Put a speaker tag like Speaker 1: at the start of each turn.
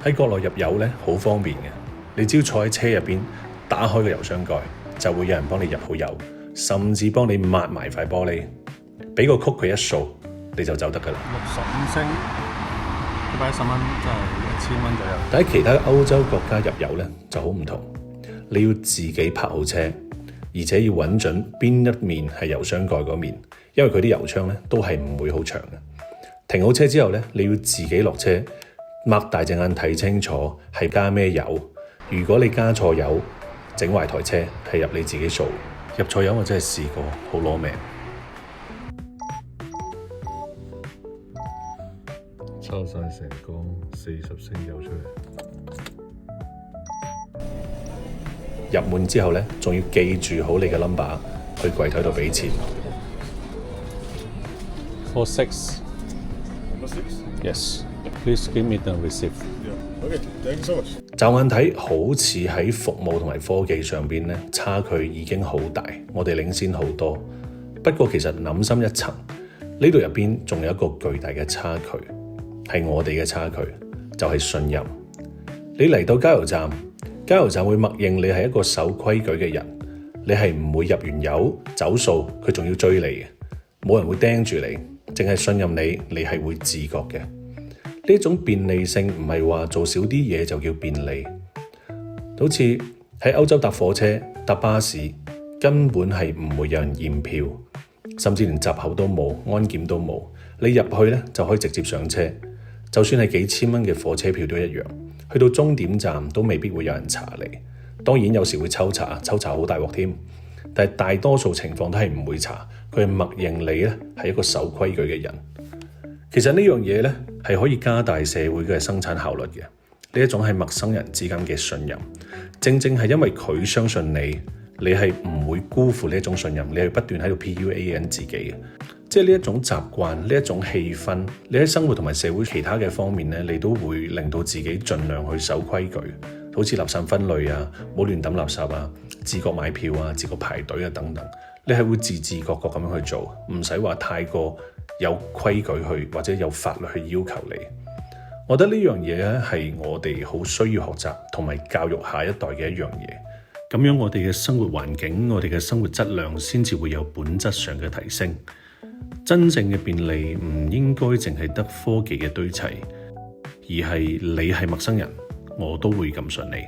Speaker 1: 喺國內入油咧好方便嘅，你只要坐喺車入邊，打開個油箱蓋，就會有人幫你入好油，甚至幫你抹埋塊玻璃，俾個曲佢一掃，你就走得㗎啦。
Speaker 2: 65升，110蚊，即係1000蚊左右。
Speaker 1: 但喺其他歐洲國家入油咧就好唔同，你要自己泊好車，而且要揾準邊一面係油箱蓋嗰面，因為佢啲油槍咧都係唔會好長嘅。停好車之後咧，你要自己落車，擘大隻眼睇清楚係加咩油。如果你加錯油，整壞台車係入你自己數。入錯油我真係試過，好攞命。
Speaker 2: 抽晒成缸40升油出嚟。
Speaker 1: 入滿之後咧，仲要記住好你嘅 number， 去櫃台度俾錢。
Speaker 2: 46. Yes. Please give me the receipt.
Speaker 3: Okay, thank you so much.
Speaker 1: 驟眼睇好似喺服務同埋科技上邊咧，差距已經好大，我哋領先好多。不過其實諗深一層，呢度入邊仲有一個巨大嘅差距，係我哋嘅差距，就係信任。你嚟到加油站，加油站會默認你係一個守規矩嘅人，你係唔會入完油走數，佢仲要追你嘅，冇人會盯住你，淨係信任你，你係會自覺嘅。呢種便利性唔係話做少啲嘢就叫便利，好似喺歐洲搭火車、搭巴士，根本係唔會有人驗票，甚至連閘口都冇，安檢都冇。你入去咧就可以直接上車，就算係幾千蚊嘅火車票都一樣。去到終點站都未必會有人查你，當然有時會抽查好大鑊添，但係大多數情況都係唔會查，佢係默認你咧係一個守規矩嘅人。其實呢樣嘢咧係可以加大社會嘅生產效率嘅，呢一種係陌生人之間嘅信任，正正係因為佢相信你，你係唔會辜負呢一種信任，你係不斷喺度 PUA 緊自己嘅，即係呢一種習慣，呢一種氣氛，你喺生活同埋社會其他嘅方面咧，你都會令到自己盡量去守規矩，好似垃圾分類啊，冇亂抌垃圾啊，自覺買票啊，自覺排隊啊等等，你係會自覺咁樣去做，唔使話太過有規矩去或者有法律去要求你。我覺得呢樣嘢咧係我哋好需要學習同埋教育下一代嘅一樣嘢，咁樣我哋嘅生活環境，我哋嘅生活質量先至會有本質上嘅提升。真正嘅便利唔應該淨係得科技嘅堆砌，而係你係陌生人，我都會咁順利。